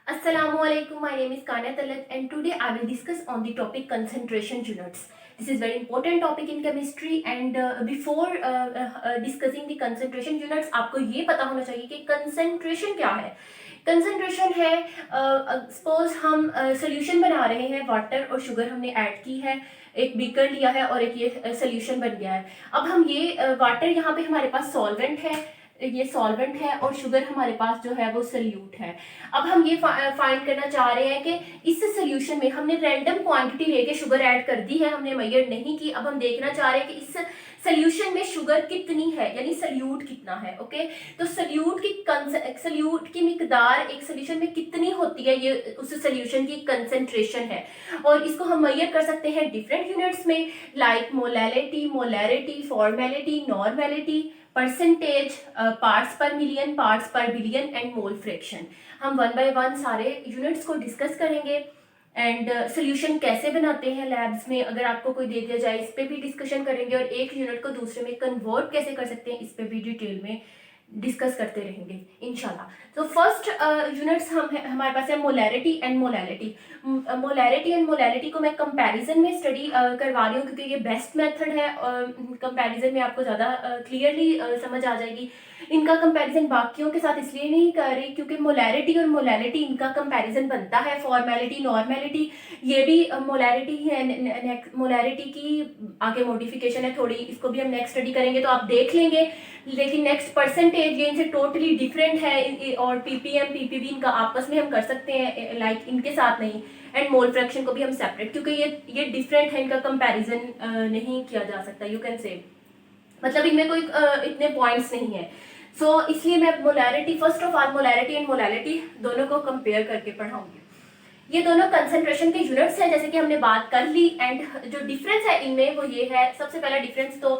Assalamualaikum. My name is Kanya Talat and today I will discuss on the topic concentration units. This is very important topic in chemistry and before discussing the concentration units आपको ये पता होना चाहिए कि concentration क्या है. Concentration है suppose हम सोल्यूशन बना रहे हैं, वाटर और शुगर हमने ऐड की है, एक बीकर लिया है और एक ये सोल्यूशन बन गया है. अब हम ये वाटर यहाँ पे हमारे पास सॉल्वेंट है, ये सॉल्वेंट है और शुगर हमारे पास जो है वो सल्यूट है. अब हम ये फाइंड करना चाह रहे हैं कि इस सोल्यूशन में हमने रैंडम क्वांटिटी लेके शुगर ऐड कर दी है, हमने मेजर नहीं की. अब हम देखना चाह रहे हैं कि इस सोल्यूशन में शुगर कितनी है, यानी सल्यूट कितना है. ओके, तो सल्यूट की मिकदार एक सोल्यूशन में कितनी होती है, ये उस सोल्यूशन की कंसंट्रेशन है. और इसको हम मेजर कर सकते हैं डिफरेंट यूनिट्स में, like molality, molarity, formality, normality, percentage, parts per million, parts per billion and mole fraction. हम वन बाय वन सारे यूनिट्स को डिस्कस करेंगे एंड सोल्यूशन कैसे बनाते हैं लैब्स में, अगर आपको कोई दे दिया जाए इस पे भी डिस्कशन करेंगे, और एक यूनिट को दूसरे में कन्वर्ट कैसे कर सकते हैं इस पे भी डिटेल में डिस्कस करते रहेंगे इंशाल्लाह. तो फर्स्ट यूनिट्स हमारे पास है molarity and molality. Molarity and molality को मैं कंपैरिजन में स्टडी करवा रही हूँ क्योंकि ये बेस्ट मेथड है. कंपैरिजन में आपको ज़्यादा क्लियरली समझ आ जाएगी. इनका कंपैरिजन बाकियों के साथ इसलिए नहीं कर रही क्योंकि मोलैरिटी और मोलैलिटी इनका कंपैरिजन बनता है. फॉर्मेलिटी, नॉर्मेलिटी, ये भी मोलैरिटी है. मोलैरिटी की आगे मॉडिफिकेशन है थोड़ी, इसको भी हम नेक्स्ट स्टडी करेंगे तो आप देख लेंगे. लेकिन नेक्स्ट परसेंटेज ये इनसे टोटली डिफरेंट है, और पीपीएम, पीपीबी इनका आपस में हम कर सकते हैं, लाइक इनके साथ नहीं. एंड मोल फ्रैक्शन को भी हम सेपरेट, क्योंकि ये डिफरेंट है, इनका कंपैरिजन नहीं किया जा सकता. यू कैन से, मतलब इनमें कोई इतने पॉइंट्स नहीं है. सो इसलिए मैं molarity, first of all molarity and molality दोनों को कंपेयर करके पढ़ाऊंगी. ये दोनों कंसंट्रेशन के यूनिट्स हैं जैसे कि हमने बात कर ली. एंड जो डिफरेंस है इनमें वो ये है, सबसे पहला डिफरेंस तो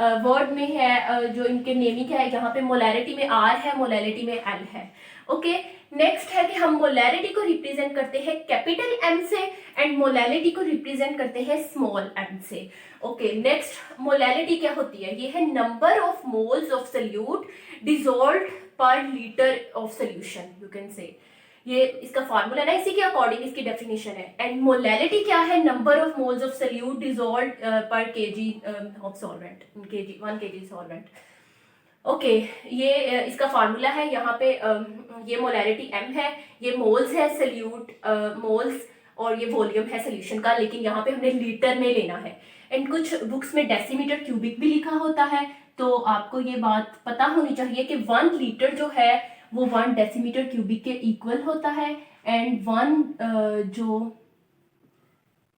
वर्ड में है, जो इनके नेमिंग है. यहाँ पे मोलैरिटी में आर है, मोलैलिटी में एल है. ओके, नेक्स्ट है कि हम मोलैरिटी को रिप्रेजेंट करते हैं कैपिटल एम से एंड मोलैलिटी को रिप्रेजेंट करते हैं स्मॉल एम से. ओके, नेक्स्ट मोलैलिटी क्या होती है, ये है number of moles of solute dissolved per litre of solution. You can say, ये इसका फॉर्मूला ना, इसी के अकॉर्डिंग इसकी डेफिनेशन है. एंड मोलैलिटी क्या है, number of moles of solute dissolved per kg of solvent, kg 1 kg solvent. Okay, ये इसका फार्मूला है. यहाँ पे ये मोलैरिटी m है, ये मोल्स है, सोल्यूट मोल्स, और ये वॉल्यूम है सोल्यूशन का, लेकिन यहाँ पे हमने लीटर में लेना है. एंड कुछ बुक्स में डेसीमीटर क्यूबिक भी लिखा होता है, तो आपको ये बात पता होनी चाहिए कि 1 लीटर जो है वो 1 डेसीमीटर क्यूबिक के इक्वल होता है. एंड 1 जो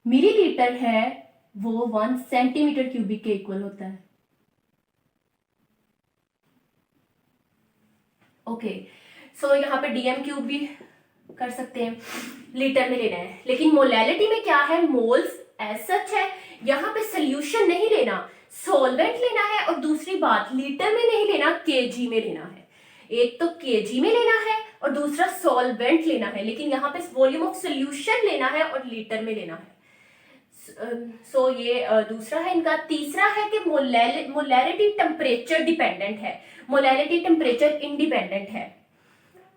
मिलीलीटर है वो 1 सेंटीमीटर क्यूबिक के इक्वल होता है. ओके, सो यहाँ पे डीएम क्यूब भी कर सकते हैं, लीटर में लेना है. लेकिन मोलैलिटी में क्या है, मोल्स एज सच है, यहाँ पे सोल्यूशन नहीं लेना, सॉल्वेंट लेना है. और दूसरी बात, लीटर में नहीं लेना, केजी में लेना है. एक तो केजी में लेना है और दूसरा सॉल्वेंट लेना है, लेकिन यहाँ पे वॉल्यूम ऑफ सोल्यूशन लेना है और लीटर में लेना है. सो ये दूसरा है इनका. तीसरा है कि मोलैरिटी टेम्परेचर डिपेंडेंट है, मोलैरिटी टेम्परेचर इंडिपेंडेंट है.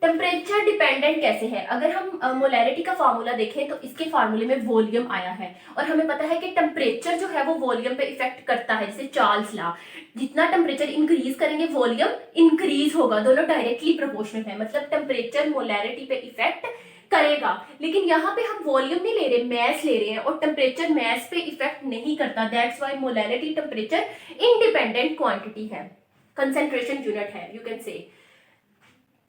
टेम्परेचर डिपेंडेंट कैसे है, अगर हम मोलैरिटी का फार्मूला देखें तो इसके फार्मूले में वॉल्यूम आया है, और हमें पता है कि टेम्परेचर जो है वो वॉल्यूम पे इफेक्ट करता है. जैसे चार्ल्स लॉ, जितना टेम्परेचर इंक्रीज करेंगे वॉल्यूम इंक्रीज होगा, दोनों डायरेक्टली प्रोपोर्शनल है. मतलब टेम्परेचर मोलैरिटी पे इफेक्ट करेगा, लेकिन यहाँ पे हम वॉल्यूम नहीं ले रहे, मैस ले रहे हैं, और टेम्परेचर मैस पे इफेक्ट नहीं करता. That's why molarity temperature independent quantity है, कंसंट्रेशन यूनिट है. You can say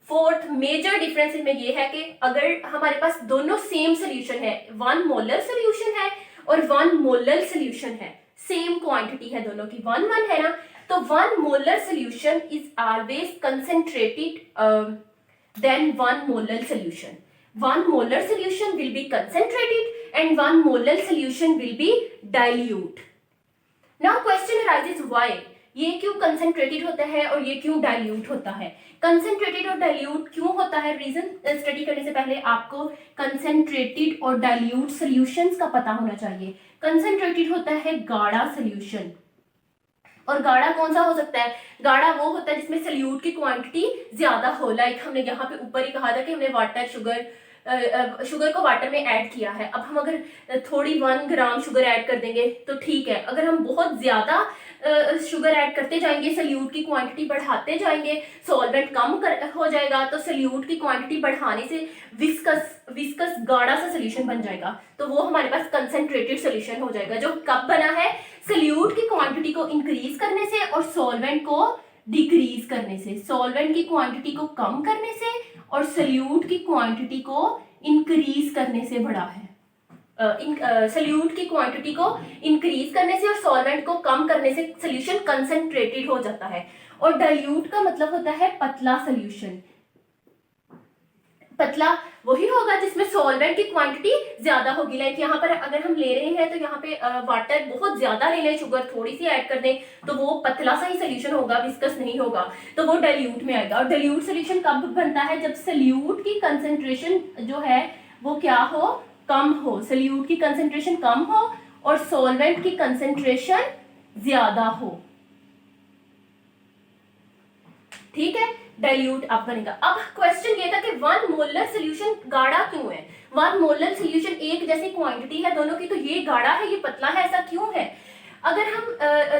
fourth major difference इनमें ये है कि अगर हमारे पास दोनों सेम सोल्यूशन है, 1 मोलर सोल्यूशन है और 1 मोलर सोल्यूशन है, सेम क्वांटिटी है दोनों की, 1 1 है ना, तो 1 molar solution is always concentrated than 1 molar solution. 1 molar solution will be concentrated and 1 molar solution will be dilute. Now question arises why, ये क्यों concentrated होता है और ये क्यों dilute होता है. concentrated और dilute क्यों होता है, रीजन स्टडी करने से पहले आपको concentrated और dilute solutions का पता होना चाहिए. concentrated होता है गाढ़ा solution, और गाढ़ा कौन सा हो सकता है, गाढ़ा वो होता है जिसमें सोल्यूट की क्वांटिटी ज्यादा हो. लाइक हमने यहाँ पे ऊपर ही कहा था कि हमने वाटर, शुगर, शुगर को वाटर में ऐड किया है, अब हम अगर थोड़ी 1 ग्राम शुगर ऐड कर देंगे तो ठीक है। अगर हम बहुत ज्यादा शुगर ऐड करते जाएंगे, सल्यूट की क्वांटिटी बढ़ाते जाएंगे, सॉल्वेंट हो जाएगा, तो सल्यूट की क्वांटिटी बढ़ाने से विस्कस गाढ़ा सा सोल्यूशन बन जाएगा, तो वो हमारे पास कंसेंट्रेटेड सोल्यूशन हो जाएगा, जो कब बना है, सल्यूट की क्वांटिटी को इंक्रीज करने से और सॉल्वेंट को डिक्रीज करने से, सॉल्वेंट की क्वांटिटी को कम करने से और सल्यूट की क्वांटिटी को इंक्रीज करने से बढ़ा है। सल्यूट की क्वांटिटी को इंक्रीज करने से और सॉल्वेंट को कम करने से सोल्यूशन कंसंट्रेटेड हो जाता है। और डाइल्यूट का मतलब होता है पतला सोल्यूशन। पतला वही होगा जिसमें सॉल्वेंट की क्वांटिटी ज्यादा होगी। लाइक यहाँ पर अगर हम ले रहे हैं तो यहाँ पे वाटर बहुत ज्यादा ले लें, शुगर थोड़ी सी ऐड कर दें, तो वो पतला सा ही सोल्यूशन होगा, विस्कस नहीं होगा, तो वो डाइल्यूट में आएगा। और डाइल्यूट सोल्यूशन कब बनता है, जब सल्यूट की कंसेंट्रेशन जो है वो क्या हो, कम हो, सल्यूट की कंसेंट्रेशन कम हो और सॉल्वेंट की कंसेंट्रेशन ज्यादा हो। ठीक है, डाइल्यूट अब बनेगा। अब क्वेश्चन ये था कि 1 मोलर सोल्यूशन गाढ़ा क्यों है। 1 मोलर सोल्यूशन एक जैसी क्वांटिटी है दोनों की, तो ये गाढ़ा है, ये पतला है, ऐसा क्यों है। अगर हम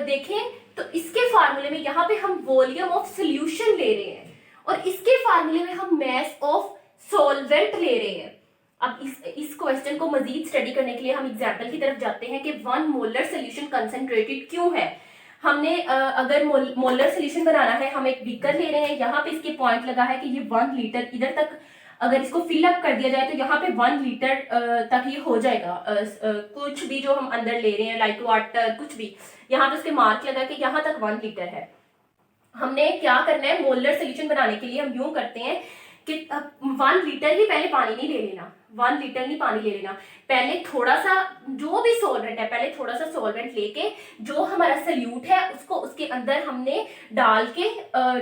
देखें तो इसके फार्मूले में यहाँ पे हम वॉल्यूम ऑफ सोल्यूशन ले रहे हैं और इसके फार्मूले में हम मैस ऑफ सॉल्वेंट ले रहे हैं। अब इस क्वेश्चन को मजीद स्टडी करने के लिए हम एग्जाम्पल की तरफ जाते हैं कि 1 मोलर सोल्यूशन कंसंट्रेटेड क्यों है। हमने अगर मोलर सोल्यूशन बनाना है, हम एक बीकर ले रहे हैं, यहाँ पे इसके पॉइंट लगा है कि ये 1 लीटर, इधर तक अगर इसको फिल अप कर दिया जाए तो यहाँ पे 1 लीटर तक ये हो जाएगा। कुछ भी जो हम अंदर ले रहे हैं, लाइक वाटर, कुछ भी, यहाँ पे उसके मार्क लगा कि यहाँ तक 1 लीटर है। हमने क्या करना है, मोलर सोल्यूशन बनाने के लिए हम यूं करते हैं कि 1 लीटर ही पहले पानी नहीं ले लेना, 1 लीटर नहीं पानी ले लेना, पहले थोड़ा सा जो भी सॉल्वेंट है, पहले थोड़ा सा सॉल्वेंट लेके जो हमारा सल्यूट है उसको उसके अंदर हमने डाल के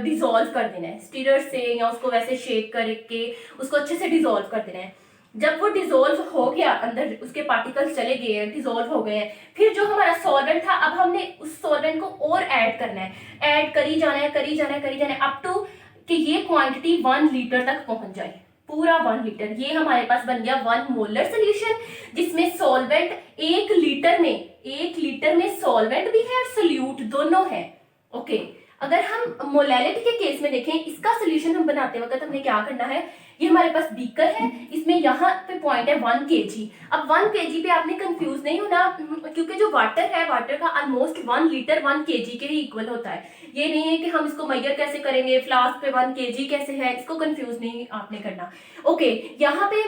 डिसॉल्व कर देना है स्टीरर से, या उसको वैसे शेक करके उसको अच्छे से डिसॉल्व कर देना है। जब वो डिसॉल्व हो गया, अंदर उसके पार्टिकल्स चले गए हैं, डिसॉल्व हो गए हैं, फिर जो हमारा सॉल्वेंट था, अब हमने उस सॉल्वेंट को और ऐड करना है, ऐड करी जाना है, करी जाना है, करी जाना है, अप टू कि ये क्वांटिटी 1 लीटर तक पहुंच जाए, पूरा 1 लीटर। ये हमारे पास बन गया 1 मोलर सोल्यूशन, जिसमें सॉल्वेंट 1 लीटर में सॉल्वेंट भी है और सोल्यूट दोनों है। ओके, अगर हम मोलैलिटी के केस में देखें, इसका सोल्यूशन हम बनाते वक्त हमें क्या करना है, ये हमारे पास बीकर है, इसमें यहाँ पे पॉइंट है 1 kg। अब 1 kg पे आपने कंफ्यूज नहीं होना, क्योंकि जो वाटर है, वाटर का ऑलमोस्ट 1 लीटर 1 kg के ही इक्वल होता है। ये नहीं है कि हम इसको मेजर कैसे करेंगे, फ्लास्क पे 1 kg कैसे है, इसको कंफ्यूज नहीं आपने करना। ओके, यहाँ पे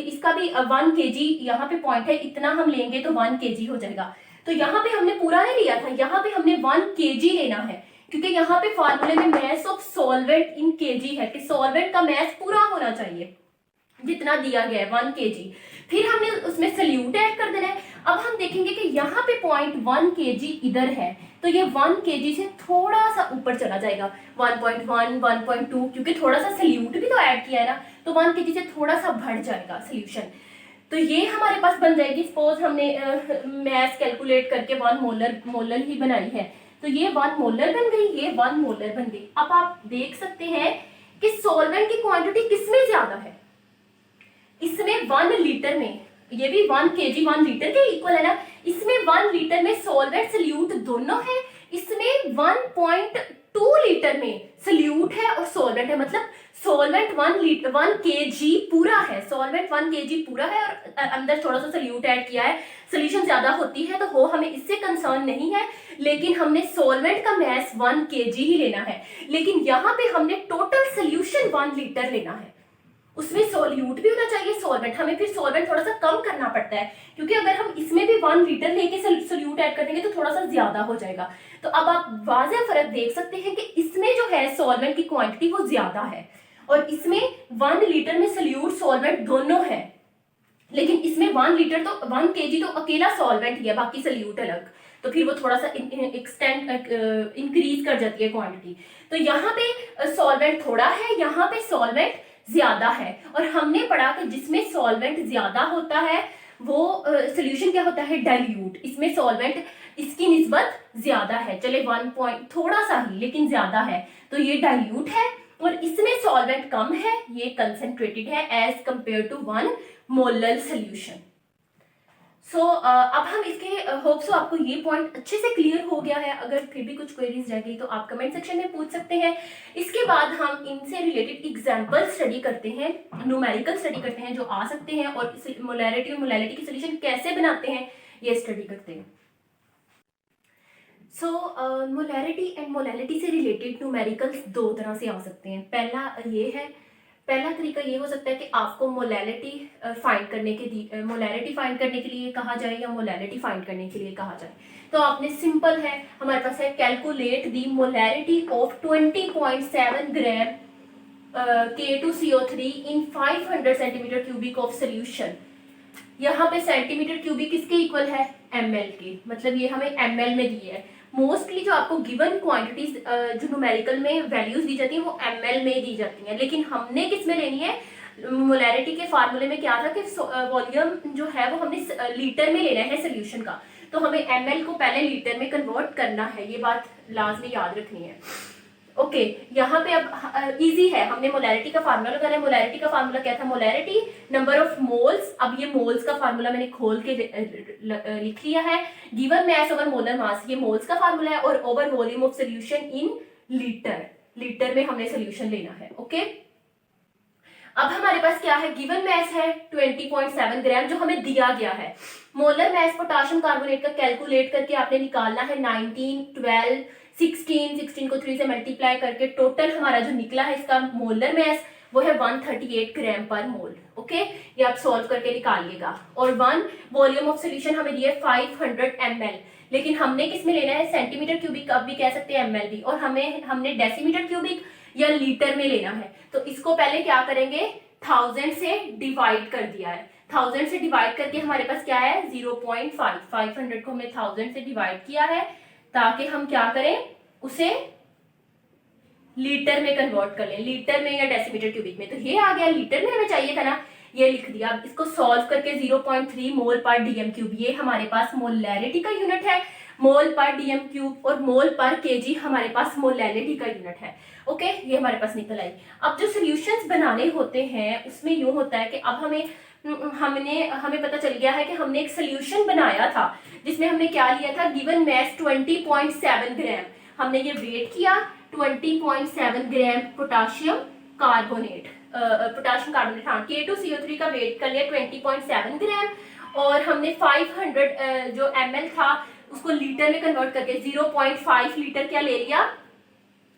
इसका भी 1 kg यहाँ पे पॉइंट है, इतना हम लेंगे तो 1 kg हो जाएगा। तो यहाँ पे हमने पूरा नहीं लिया था, यहाँ पे हमने 1 kg लेना है, क्योंकि यहाँ पे फार्मूले में mess of solvent in KG है कि सॉल्वेंट का मैस पूरा होना चाहिए जितना दिया गया है 1 kg। फिर हमने उसमें सल्यूट ऐड कर देना है। अब हम देखेंगे कि यहाँ पे पॉइंट 1 kg इधर है, तो ये 1 kg से थोड़ा सा ऊपर चला जाएगा, 1.1, 1.2, क्योंकि थोड़ा सा सल्यूट भी तो ऐड किया है ना, तो 1 kg से थोड़ा सा बढ़ जाएगा सोल्यूशन। तो ये हमारे पास बन जाएगी, सपोज हमने मैस कैलकुलेट करके 1 मोलर ही बनाई है, तो ये 1 मोलर बन गई, ये 1 मोलर बन गई। अब आप देख सकते हैं कि सॉल्वेंट की क्वांटिटी किसमें ज्यादा है, इसमें 1 लीटर में, ये भी 1 kg 1 लीटर के इक्वल है ना, इसमें 1 लीटर में सॉल्वेंट सल्यूट दोनों है, इसमें 1.2 लीटर में सल्यूट है और सॉल्वेंट है, मतलब सॉल्वेंट 1 kg पूरा है, सॉल्वेंट 1 kg पूरा है और अंदर थोड़ा सा सल्यूट ऐड किया है। सोल्यूशन ज्यादा होती है तो हो, हमें इससे कंसर्न नहीं है, लेकिन हमने सॉल्वेंट का मैस 1 kg ही लेना है। लेकिन यहाँ पे हमने टोटल सोल्यूशन 1 लीटर लेना है, उसमें सॉल्यूट भी होना चाहिए, सॉल्वेंट, हमें फिर सॉल्वेंट थोड़ा सा कम करना पड़ता है, क्योंकि अगर हम इसमें भी 1 लीटर लेके सॉल्यूट ऐड कर देंगे तो थोड़ा सा ज्यादा हो जाएगा। तो अब आप वाज़ेह फर्क देख सकते हैं कि इसमें जो है सॉल्वेंट की क्वांटिटी वो ज्यादा है और इसमें 1 लीटर में सल्यूट सॉल्वेंट दोनों है, लेकिन इसमें 1 लीटर तो 1 kg तो अकेला सॉल्वेंट ही है, बाकी सल्यूट अलग, तो फिर वो थोड़ा सा इंक्रीज कर जाती है क्वांटिटी। तो यहाँ पे सॉल्वेंट थोड़ा है, यहाँ पे सॉल्वेंट ज्यादा है, और हमने पढ़ा कि जिसमें सॉल्वेंट ज्यादा होता है वो सोल्यूशन क्या होता है, डाइल्यूट। इसमें सॉल्वेंट इसकी निस्बत ज्यादा है, चले 1 पॉइंट थोड़ा सा ही लेकिन ज्यादा है, तो ये डाइल्यूट है। और इसमें सॉल्वेंट कम है, ये कंसेंट्रेटेड है as compare to 1 molar solution. So अब हम इसके होप सो आपको ये पॉइंट अच्छे से क्लियर हो गया है। अगर फिर भी कुछ क्वेरीज रह गई तो आप कमेंट सेक्शन में पूछ सकते हैं। इसके बाद हम इनसे रिलेटेड एग्जांपल स्टडी करते हैं, न्यूमेरिकल स्टडी करते हैं जो आ सकते हैं, और मोलैरिटी और मोलैलिटी की सोल्यूशन कैसे बनाते हैं ये स्टडी करते हैं। सो मोलैरिटी एंड मोलैलिटी से रिलेटेड न्यूमेरिकल्स दो तरह से आ सकते हैं। पहला तरीका ये हो सकता है कि आपको मोलैलिटी फाइंड करने के लिए कहा जाए या मोलैलिटी फाइंड करने के लिए कहा जाए। तो आपने सिंपल है, हमारे पास है calculate the molarity of 20.7 gram K2CO3 in 500 centimetre cubic of solution. यहाँ पे सेंटीमीटर क्यूबिक किसके इक्वल है, ml के, मतलब ये हमें ml में दी है। मोस्टली जो आपको गिवन क्वांटिटीज जो न्यूमेरिकल में वैल्यूज दी जाती हैं वो ml में दी जाती हैं, लेकिन हमने किस में लेनी है, मोलैरिटी के फार्मूले में क्या था कि वॉल्यूम जो है वो हमने लीटर में लेना है सोल्यूशन का, तो हमें ml को पहले लीटर में कन्वर्ट करना है, ये बात लाजमी याद रखनी है। ओके यहाँ पे अब इजी है, हमने मोलैरिटी का फार्मूला लगाना है। मोलैरिटी का फार्मूला क्या था, मोलैरिटी नंबर ऑफ मोल्स। अब ये मोल्स का फार्मूला मैंने खोल के लिख लिया है। Given mass over molar mass, ये मोल्स का फार्मूला है, और over volume of solution in litre में हमने सोल्यूशन लेना है। ओके अब हमारे पास क्या है, गिवन मैस है 20.7 ग्राम जो हमें दिया गया है। मोलर मैस पोटाशियम कार्बोनेट का कैलकुलेट करके आपने निकालना है 19, 12, 16 को 3 से मल्टीप्लाई करके टोटल हमारा जो निकला है इसका मोलर मैस वो है 138 ग्राम पर मोल। ओके ये आप सॉल्व करके निकालिएगा। और 1 वॉल्यूम ऑफ सोल्यूशन हमें दिया 500 ml, लेकिन हमने किस में लेना है, सेंटीमीटर क्यूबिक, अब भी कह सकते हैं ml भी, और हमने डेसीमीटर क्यूबिक या लीटर में लेना है। तो इसको पहले क्या करेंगे, 1000 से डिवाइड कर दिया है। 1000 से डिवाइड करके हमारे पास क्या है 0.5, 500 को हमने 1000 से डिवाइड किया है ताकि हम क्या करें, उसे लीटर में कन्वर्ट कर लें, लीटर में या डेसीमीटर क्यूबिक में। तो ये आ गया, लीटर में हमें चाहिए था ना, ये लिख दिया। अब इसको सॉल्व करके 0.3 मोल पर डीएम क्यूब, ये हमारे पास मोलैरिटी का यूनिट है, मोल पर डीएम क्यूब, और मोल पर केजी हमारे पास मोलैलिटी का यूनिट है। ओके ये हमारे पास निकल आई। अब जो सॉल्यूशंस बनाने होते हैं उसमें यूं होता है कि अब हमें पता चल गया है कि हमने एक सोल्यूशन बनाया था जिसमें हमने क्या लिया था, गिवन मैस 20.7 ग्राम, हमने ये वेट किया 20.7 ग्राम पोटाशियम कार्बोनेट हाँ K2CO3 का वेट कर लिया 20.7 ग्राम, और हमने 500 जो ml था उसको लीटर में कन्वर्ट करके 0.5 लीटर क्या ले लिया,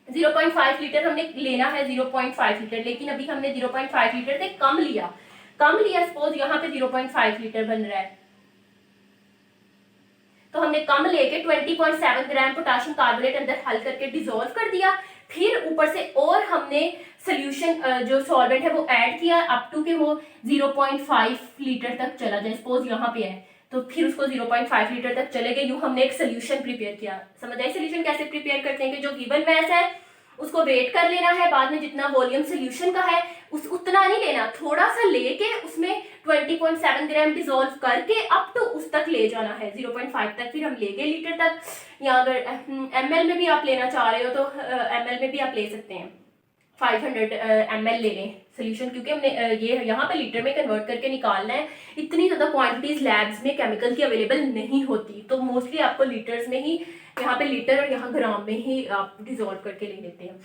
0.5 लीटर हमने लेना है, 0.5 लीटर, लेकिन अभी हमने 0.5 लीटर से कम लिया। सपोज यहाँ पे 0.5 लीटर बन रहा है, तो हमने कम लेके 20.7 ग्राम पोटाशियम कार्बोनेट अंदर हल करके डिसॉल्व कर दिया। फिर ऊपर से और हमने सोल्यूशन जो सॉल्वेंट है वो ऐड किया अप टू के वो 0.5 लीटर तक चला जाए। सपोज यहाँ पे है तो फिर उसको 0.5 लीटर तक चले गए, यूं हमने एक सोल्यूशन प्रिपेयर किया। समझ आई सोल्यूशन कैसे प्रिपेयर करते हैं कि जो गिवन मैस है उसको वेट कर लेना है, बाद में जितना वॉल्यूम सोल्यूशन का है उतना नहीं लेना, थोड़ा सा लेके उसमें 20.7 ग्राम डिसॉल्व करके अप टू उस तक ले जाना है 0.5 तक, फिर हम ले गए लीटर तक। या अगर ml में भी आप लेना चाह रहे हो तो ml में भी आप ले सकते हैं, 500 ml ले लें सोल्यूशन, क्योंकि हमने ये यहाँ पे लीटर में कन्वर्ट करके निकालना है। इतनी ज़्यादा क्वांटिटीज लैब्स में केमिकल की अवेलेबल नहीं होती, तो मोस्टली आपको लीटर्स में ही, यहाँ पे लीटर और यहाँ ग्राम में ही आप डिसॉल्व करके ले लेते हैं।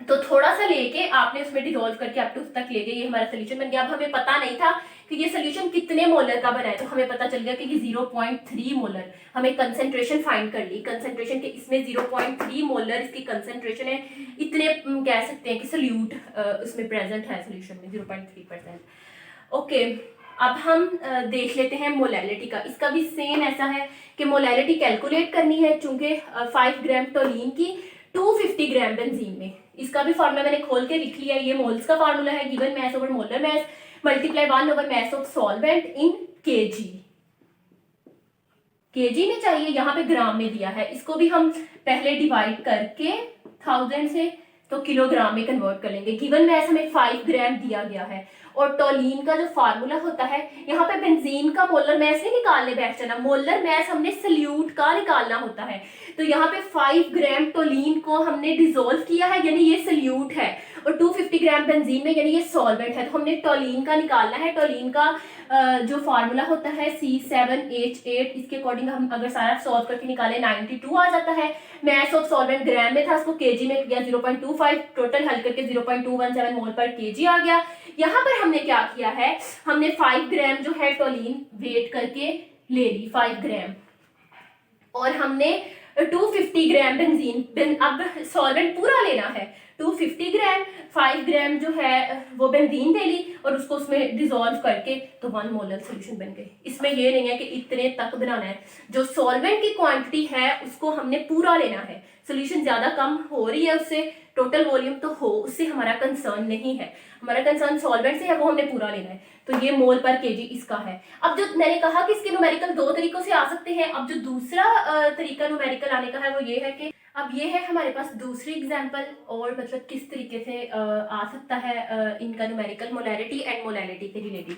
तो थोड़ा सा लेके आपने उसमें डिसॉल्व करके आप उस तक ले गए, ये हमारा सोल्यूशन बन गया। अब हमें पता नहीं था कि ये सोल्यूशन कितने मोलर का बना है, तो हमें पता चल गया कि ये 0.3 मोलर, हमें कंसेंट्रेशन फाइंड कर ली। कंसेंट्रेशन के इसमें 0.3 मोलर इसकी कंसेंट्रेशन है, इतने कह सकते हैं कि सोल्यूट उसमें प्रेजेंट है सोल्यूशन में 0.3%। ओके अब हम देख लेते हैं मोलैलिटी का। इसका भी सेम ऐसा है कि मोलैलिटी कैलकुलेट करनी है, चूंकि 5 ग्राम टोलीन की 250 ग्राम बेंजीन में। इसका भी फार्मूला मैंने खोल के लिख लिया, ये मोल्स का फार्मूला है, given mass over molar mass multiply 1 over mass of solvent in KG में चाहिए, यहाँ पे ग्राम में दिया है। इसको भी हम पहले डिवाइड करके 1000 से तो किलोग्राम में कन्वर्ट कर लेंगे। गिवन मैस हमें 5 ग्राम दिया गया है और टोलीन का जो फार्मूला होता है, यहाँ पे बेंजीन का मोलर मैस नहीं निकालने बैठ जाना, मोलर मैस हमने सल्यूट का निकालना होता है। तो यहाँ पे 5 ग्राम टोलीन को हमने डिसोल्व किया है, यानी ये सल्यूट है, और 250 ग्राम बेंजीन में यानी ये सॉल्वेंट है। तो हमने टोलीन का निकालना है। टोलीन का जो फार्मूला होता है C7H8, इसके अकॉर्डिंग हम अगर सारा सॉल्व करके निकाले 92 आ जाता है। मैस ऑफ सॉल्वेंट ग्राम में था, उसको केजी में किया 0.25, टोटल हल करके 0.217 मोल पर केजी आ गया। यहाँ पर हमने क्या किया है, हमने 5 ग्राम जो है टोलीन वेट करके ले ली 5 ग्राम, और हमने 250 ग्राम बेंजीन, अब सॉल्वेंट पूरा लेना है, 250 ग्राम, 5 ग्राम जो है वो बेंजीन ले ली और उसको उसमें डिसॉल्व करके तो 1 मोलर सोल्यूशन बन गई। इसमें ये नहीं है कि इतने तक बनाना है, जो सॉल्वेंट की क्वांटिटी है उसको हमने पूरा लेना है। सोल्यूशन ज्यादा कम हो रही है उससे, टोटल वॉल्यूम तो हो, उससे हमारा कंसर्न नहीं है, हमारा कंसर्न सॉल्वेंट से है, वो हमने पूरा लेना है। तो ये मोल पर केजी इसका है। अब जो मैंने कहा कि इसके न्यूमेरिकल 2 तरीकों से आ सकते हैं। अब जो दूसरा तरीका न्यूमेरिकल आने का है वो ये है कि अब ये है हमारे पास दूसरी एग्जांपल, और मतलब किस तरीके से आ सकता है इनका न्यूमेरिकल मोलैरिटी एंड मोलैलिटी के रिलेटेड।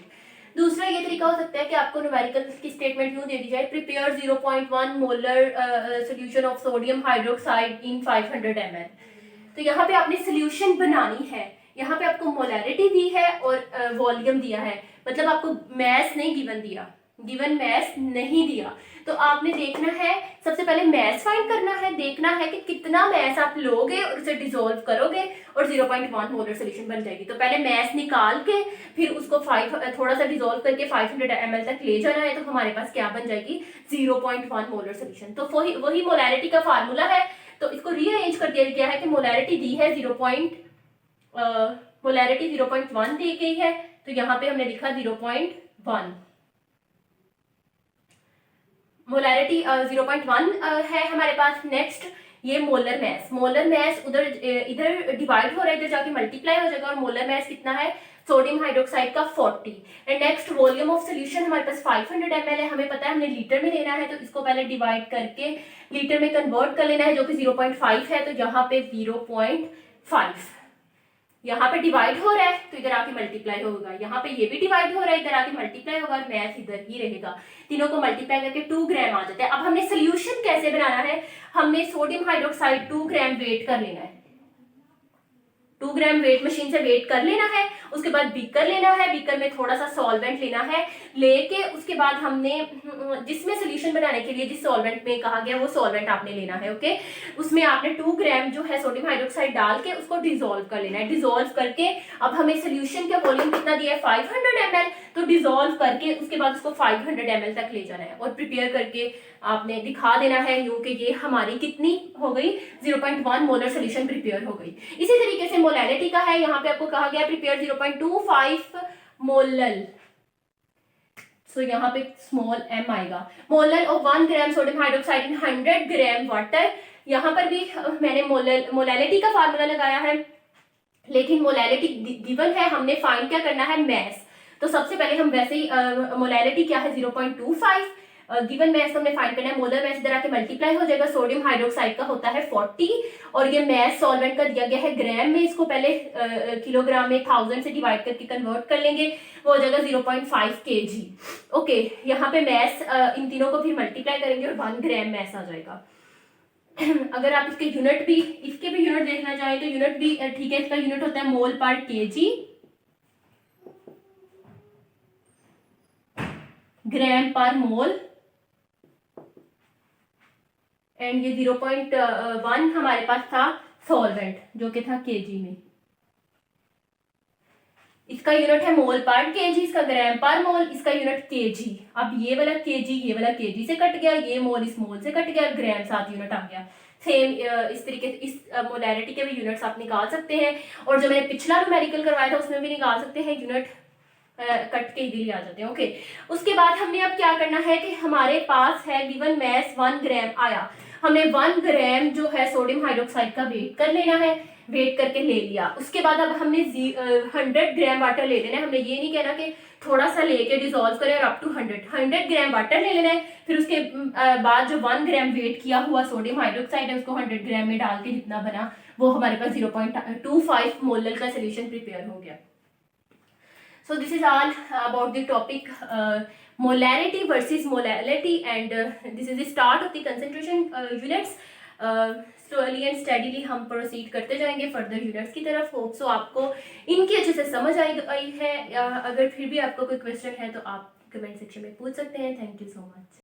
दूसरा ये तरीका हो सकता है कि आपको न्यूमेरिकल की स्टेटमेंट यूं दे दी जाए, prepare 0.1 molar solution of sodium hydroxide in 500 ml। तो यहाँ पे आपने सोल्यूशन बनानी है, यहाँ पे आपको मोलैरिटी दी है और वॉल्यूम दिया है, मतलब आपको मैस नहीं गिवन दिया, गिवन मैस नहीं दिया। तो आपने देखना है, सबसे पहले मैस फाइंड करना है, देखना है कि कितना मैस आप लोगे और उसे डिसॉल्व करोगे और 0.1 मोलर सोल्यूशन बन जाएगी। तो पहले मैस निकाल के फिर उसको थोड़ा सा डिसॉल्व करके 500 ml तक ले जाना है, तो हमारे पास क्या बन जाएगी, 0.1 मोलर सोल्यूशन। तो वही मोलैरिटी का फार्मूला है। तो इसको रीअरेंज कर दिया गया है कि मोलैरिटी दी है मोलैरिटी 0.1 दी गई है, तो यहाँ पे हमने लिखा 0.1 मोलैरिटी 0.1 है हमारे पास। नेक्स्ट ये मोलर मैस उधर इधर डिवाइड हो रहा है, इधर जाके मल्टीप्लाई हो जाएगा, और मोलर मैस कितना है सोडियम हाइड्रोक्साइड का 40। And next volume of solution हमारे पास 500 ml है, हमें पता है हमने लीटर में लेना है, तो इसको पहले डिवाइड करके लीटर में कन्वर्ट कर लेना है, जो कि 0.5 है। तो यहाँ पे 0.5 यहाँ पे डिवाइड हो रहा है तो इधर आके मल्टीप्लाई होगा, यहाँ पे ये भी डिवाइड हो रहा है, इधर आके मल्टीप्लाई होगा, और मैथ इधर ही रहेगा। तीनों को मल्टीप्लाई करके 2 ग्राम आ जाता है। अब हमने सोल्यूशन कैसे बनाना है, हमने सोडियम हाइड्रोक्साइड 2 ग्राम वेट कर लेना है, 2 ग्राम वेट मशीन से वेट कर लेना है। उसके बाद बीकर लेना है, बीकर में थोड़ा सा सॉल्वेंट लेना है, लेके उसके बाद हमने जिसमें सोल्यूशन बनाने के लिए जिस सॉल्वेंट में कहा गया वो सॉल्वेंट आपने लेना है, ओके। उसमें आपने 2 ग्राम जो है सोडियम हाइड्रोक्साइड डाल के उसको डिसॉल्व कर लेना है। डिसॉल्व करके अब हमें सोल्यूशन का वॉल्यूम कितना दिया है 500 ml, तो डिसॉल्व करके उसके बाद उसको 500 ml तक ले जाना है और प्रिपेयर करके आपने दिखा देना है यूं कि ये हमारी कितनी हो गई 0.1 मोलर सोल्यूशन प्रिपेयर हो गई। इसी तरीके से मोलैलिटी का है, यहाँ पे आपको कहा गया प्रिपेयर 0.25 मोलल, सो यहाँ पे स्मॉल m आएगा। Molal of 1 gram sodium hydroxide in 100 gram water. यहाँ पर भी मैंने मोलैलिटी का फार्मूला लगाया है, लेकिन मोलैलिटी गिवन है, हमने फाइंड क्या करना है मैस। तो सबसे पहले हम वैसे ही मोलैलिटी क्या है 0.25, गिवन मैस हमने फाइंड करना है। मोलर मैस इधर आके मल्टीप्लाई हो जाएगा, सोडियम हाइड्रोक्साइड का होता है 40 और ये मैस सॉल्वेंट का दिया गया है ग्राम में, इसको पहले किलोग्राम में 1000 से डिवाइड करके कन्वर्ट कर लेंगे, वो हो जाएगा 0.5 kg, ओके। यहाँ पे मैस इन तीनों को फिर मल्टीप्लाई करेंगे और 1 ग्राम मैस आ जाएगा। अगर आप इसके यूनिट भी, इसके भी यूनिट देखना चाहें तो यूनिट भी ठीक है, इसका यूनिट होता है मोल पर केजी, ग्राम पर मोल, एंड ये 0.1 हमारे पास था सॉल्वेंट जो कि था केजी में। इसका यूनिट है मोल पर केजी, इसका ग्राम पर मोल, इसका यूनिट केजी। अब ये वाला केजी, ये वाला केजी से कट गया, ये मोल इस मोल से कट गया, ग्राम साथ यूनिट आ गया। सेम इस तरीके से इस मोलैरिटी के भी यूनिट्स आप निकाल सकते हैं, और जो मैंने पिछला न्यूमेरिकल करवाया था उसमें भी निकाल सकते हैं, यूनिट कट के इधर आ जाते हैं, ओके। उसके बाद हमने अब क्या करना है कि हमारे पास है गिवन मैस 1 ग्राम आया, हमने 1 ग्राम जो है सोडियम हाइड्रोक्साइड का वेट कर लेना है, वेट करके ले लिया। उसके बाद अब हमने 100 ग्राम वाटर ले लेना है, हमने ये नहीं कहना कि थोड़ा सा लेके डिसॉल्व करें और अप टू 100 ग्राम वाटर ले लेना है। फिर उसके बाद जो 1 ग्राम वेट किया हुआ सोडियम हाइड्रोक्साइड है उसको 100 ग्राम में डाल के जितना बना वो हमारे पास 0.25 मोलर का सोल्यूशन प्रिपेयर हो गया. So this is all about the topic molarity versus molality, and this is the start of the concentration units. Slowly and steadily हम प्रोसीड करते जाएंगे फर्दर यूनिट्स की तरफ. होप सो आपको इनकी अच्छे से समझ आई है. अगर फिर भी आपको कोई क्वेश्चन है तो आप कमेंट सेक्शन में पूछ सकते हैं. Thank you so much.